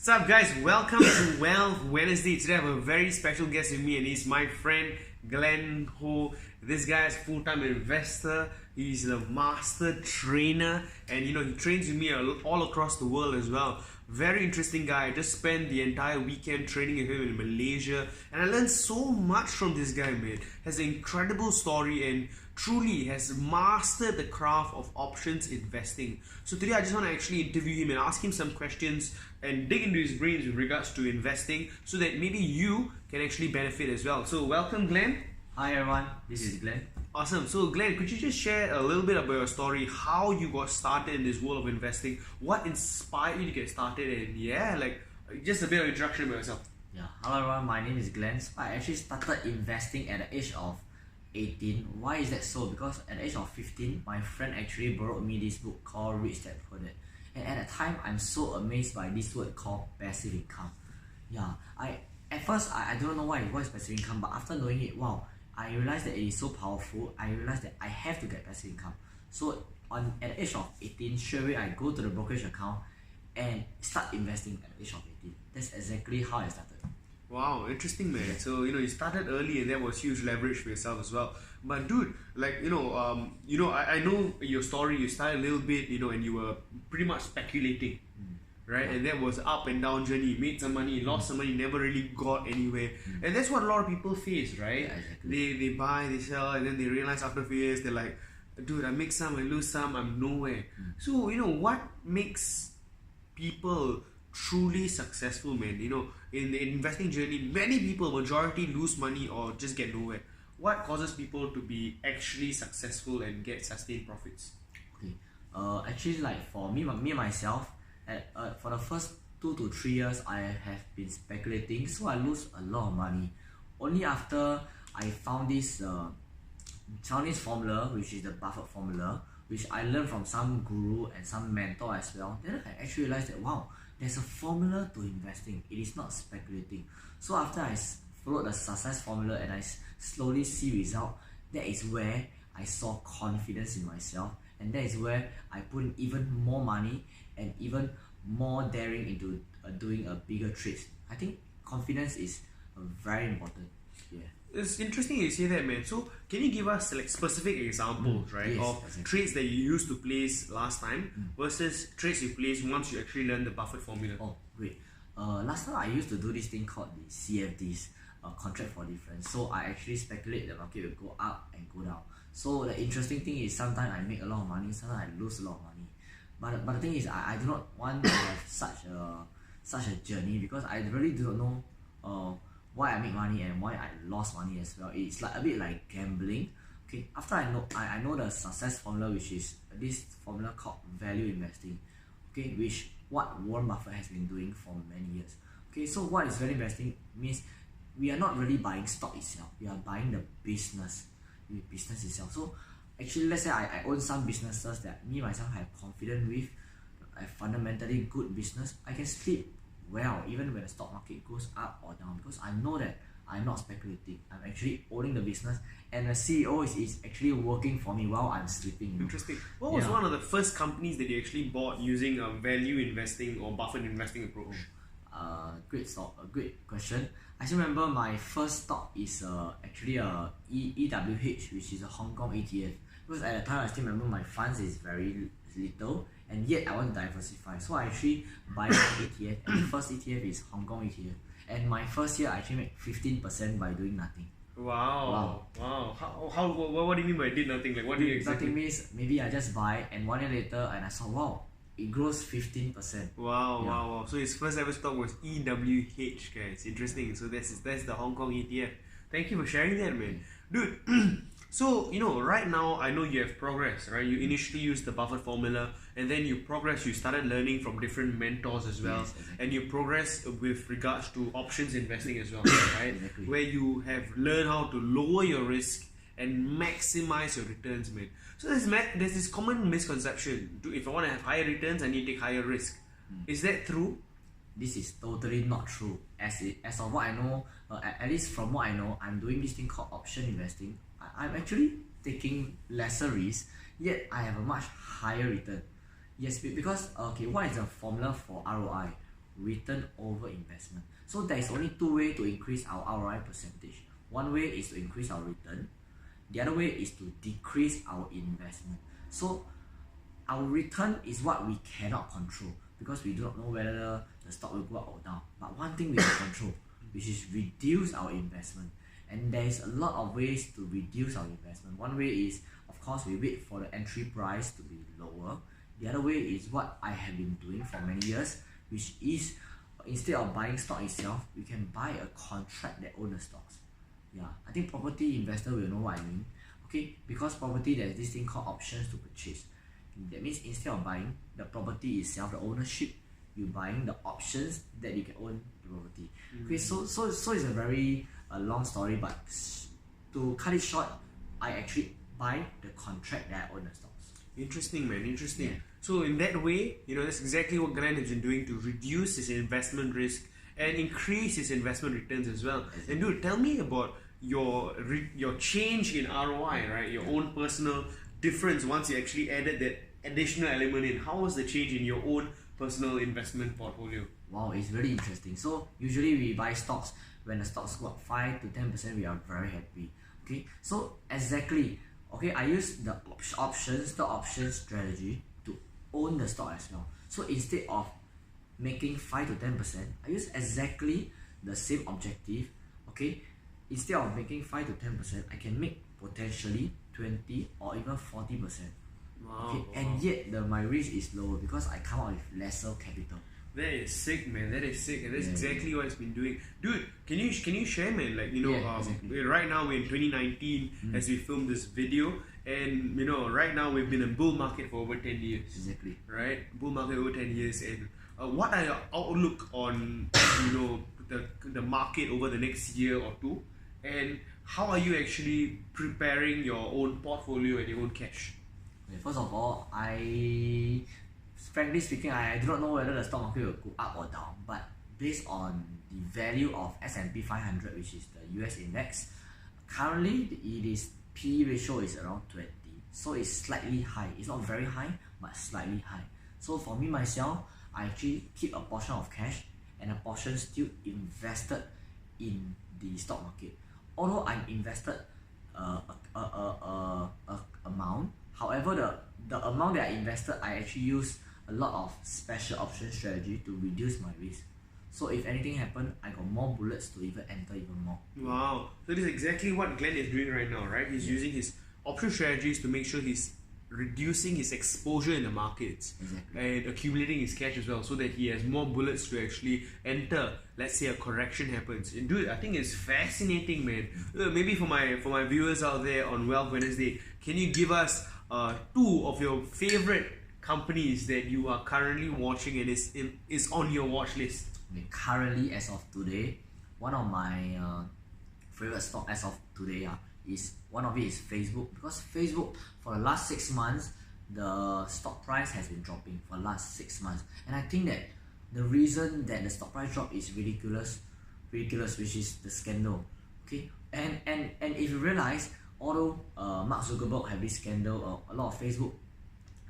What's up, guys? Welcome to Wealth Wednesday. Today I have a very special guest with me, and he's my friend Glen. This guy is a full-time investor. He's a master trainer, and he trains with me all across the world as well. Very interesting guy. I just spent the entire weekend training with him in Malaysia, and I learned so much from this guy, man. Has an incredible story and truly has mastered the craft of options investing. So today I just want to actually interview him and ask him some questions and dig into his brains with regards to investing, so that maybe you can actually benefit as well. So welcome, Glen. Hi everyone, this is Glen. Awesome. So Glen, could you just share a little bit about your story, how you got started in this world of investing, what inspired you to get started, and just a bit of introduction about yourself. Yeah, hello everyone, my name is Glen. So I actually started investing at the age of 18. Why is that so? Because at the age of 15, my friend actually borrowed me this book called Rich Dad Poor Dad. And at the time, I'm so amazed by this word called passive income. Yeah, at first I don't know what is passive income, but after knowing it, wow, I realized that it is so powerful. I realized that I have to get passive income. So at the age of 18, straight away I go to the brokerage account and start investing at the age of 18. That's exactly how I started. Wow, interesting, man. Yeah. So you started early, and that was huge leverage for yourself as well. But dude, I know your story. You started a little bit, and you were pretty much speculating, right? And that was up and down journey. You made some money, lost some money, never really got anywhere. And that's what a lot of people face, right? Yeah, exactly. They buy, they sell, and then they realize after a few years they're like, dude, I make some, I lose some, I'm nowhere. So what makes people truly successful, man? In the investing journey, many people, majority, lose money or just get nowhere. What causes people to be actually successful and get sustained profits? Okay. Actually, like for me myself, for the first 2 to 3 years, I have been speculating, so I lose a lot of money. Only after I found this formula, which is the Buffett formula, which I learned from some guru and some mentor as well. Then I actually realized that wow, there's a formula to investing. It is not speculating. So after I followed the success formula and I slowly see result, that is where I saw confidence in myself, and that is where I put in even more money and even more daring into doing a bigger trades. I think confidence is very important. Yeah. It's interesting you say that, man. So can you give us specific examples, right, yes, of exactly. trades that you used to place last time versus trades you placed once you actually learned the Buffett formula? Oh, great. Last time I used to do this thing called the CFDs, contract for difference. So I actually speculate the market will go up and go down. So the interesting thing is sometimes I make a lot of money, sometimes I lose a lot of money. But the thing is, I do not want to have such a journey, because I really do not know why I make money and why I lost money as well. It's like a bit like gambling. Okay, after I know the success formula, which is this formula called value investing. Okay, which what Warren Buffett has been doing for many years. Okay, so what is value investing means we are not really buying stock itself. We are buying the business itself. So actually, let's say I own some businesses that me myself have confidence with, a fundamentally good business. I can sleep well even when the stock market goes up or down, because I know that I'm not speculating. I'm actually owning the business, and the CEO is actually working for me while I'm sleeping. Interesting. What was one of the first companies that you actually bought using a value investing or Buffett investing approach? Great question. I still remember my first stock is actually a EWH, which is a Hong Kong ETF. Because at the time I still remember my funds is very little, and yet I want to diversify. So I actually buy an ETF, and the first ETF is Hong Kong ETF. And my first year I actually made 15% by doing nothing. Wow. What do you mean by did nothing? Like, what do you exactly mean? Means maybe I just buy, and 1 year later and I saw, wow, it grows 15%. Wow. So his first ever stock was EWH, guys. Interesting. So that's the Hong Kong ETF. Thank you for sharing that, man. Dude, so right now I know you have progressed, right? You initially used the Buffett formula, and then you progressed, you started learning from different mentors as well. Yes, exactly. And you progress with regards to options investing as well, right? Exactly. Where you have learned how to lower your risk and maximize your returns, man. So there's this common misconception: if I want to have higher returns, I need to take higher risk. Is that true? This is totally not true. As of what I know, at least from what I know, I'm doing this thing called option investing. I'm actually taking lesser risk, yet I have a much higher return. Yes, because okay, what is the formula for ROI? return over investment. So there is only two ways to increase our ROI percentage. One way is to increase our return. The other way is to decrease our investment. So our return is what we cannot control because we do not know whether the stock will go up or down. But one thing we can control, which is reduce our investment. And there is a lot of ways to reduce our investment. One way is, of course, we wait for the entry price to be lower. The other way is what I have been doing for many years, which is instead of buying stock itself, we can buy a contract that owns the stocks. Yeah, I think property investor will know what I mean. Okay, because property, there's this thing called options to purchase. That means instead of buying the property itself, the ownership, you're buying the options that you can own the property. Okay, so it's a very long story, but to cut it short, I actually buy the contract that I own the stocks. Interesting, man. Interesting. Yeah. So in that way, that's exactly what Glen has been doing to reduce his investment risk and increase his investment returns as well. Exactly. And dude, tell me about your change in ROI, right? Your own personal difference once you actually added that additional element in. How was the change in your own personal investment portfolio? Wow, it's really interesting. So usually we buy stocks when the stocks go up 5 to 10%, we are very happy. Okay, so exactly. Okay, I use the option strategy to own the stock as well. So instead of making 5 to 10%, I use exactly the same objective. Okay, instead of making 5 to 10%, I can make potentially 20 or even 40%. Wow, Okay, and yet my risk is lower because I come out with lesser capital. That is sick, man. That is sick, and that's Yeah. exactly what it's been doing, dude. Can you share, man? Like Exactly. right now we're in 2019 as we film this video, and right now we've been in bull market for over 10 years. Exactly. Right, bull market over 10 years, and what are your outlook on the market over the next year or two, and how are you actually preparing your own portfolio and your own cash? Okay, first of all, frankly speaking, I do not know whether the stock market will go up or down, but based on the value of S&P 500, which is the US index, currently its P ratio is around 20, so it's slightly high. It's not very high, but slightly high. So for me myself, I actually keep a portion of cash and a portion still invested in the stock market. Although I'm invested amount, however, the amount that I invested, I actually use a lot of special option strategy to reduce my risk. So if anything happens, I got more bullets to even enter even more. Wow. So this is exactly what Glen is doing right now, right? He's using his option strategies to make sure he's reducing his exposure in the markets. Exactly. And accumulating his cash as well, so that he has more bullets to actually enter. Let's say a correction happens. And dude, I think it's fascinating, man. Maybe for my viewers out there on Wealth Wednesday, can you give us two of your favorite companies that you are currently watching and is on your watch list? Okay, currently, as of today, one of my favorite stock as of today is one of it is Facebook, because Facebook for the last 6 months the stock price has been dropping for the last 6 months, and I think that the reason that the stock price drop is ridiculous, which is the scandal. Okay, and if you realize, although Mark Zuckerberg have this scandal, a lot of Facebook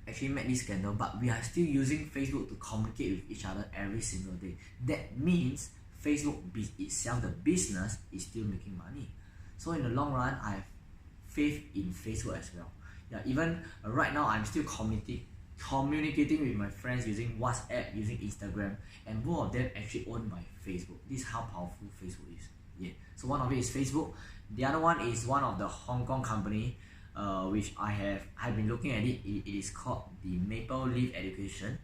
actually made this scandal, but we are still using Facebook to communicate with each other every single day. That means Facebook itself, the business, is still making money. So in the long run, I have faith in Facebook as well. Yeah, even right now, I'm still communicating with my friends using WhatsApp, using Instagram, and both of them actually owned by Facebook. This is how powerful Facebook is. Yeah. So one of it is Facebook. The other one is one of the Hong Kong company, which I've been looking at it. It is called the Maple Leaf Education,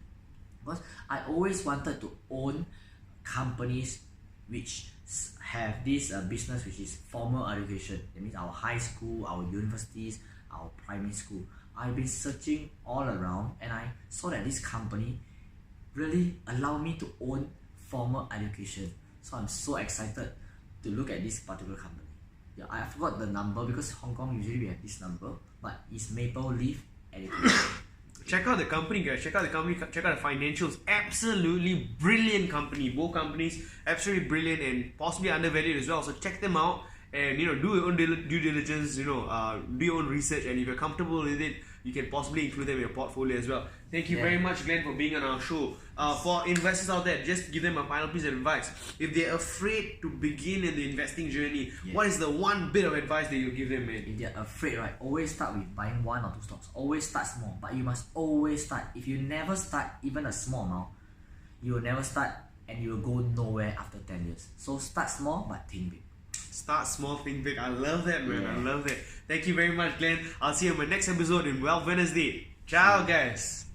because I always wanted to own companies which have this business, which is formal education. That means our high school, our universities, our primary school. I've been searching all around, and I saw that this company really allowed me to own formal education. So I'm so excited to look at this particular company. Yeah, I forgot the number because Hong Kong usually we have this number, but it's Maple Leaf Education. Check out the company, guys. Check out the company. Check out the financials. Absolutely brilliant company. Both companies absolutely brilliant and possibly undervalued as well. So check them out and do your own due diligence. Do your own research. And if you're comfortable with it, you can possibly include them in your portfolio as well. Thank you very much, Glenn, for being on our show. For investors out there, just give them a final piece of advice. If they're afraid to begin in the investing journey, what is the one bit of advice that you give them, man? If they're afraid, right, always start with buying 1 or 2 stocks. Always start small, but you must always start. If you never start even a small amount, you will never start and you will go nowhere after 10 years. So start small, but think big. Start small, think big. I love that, man. I love that. Thank you very much, Glenn. I'll see you on my next episode in Wealth Wednesday. Ciao, guys.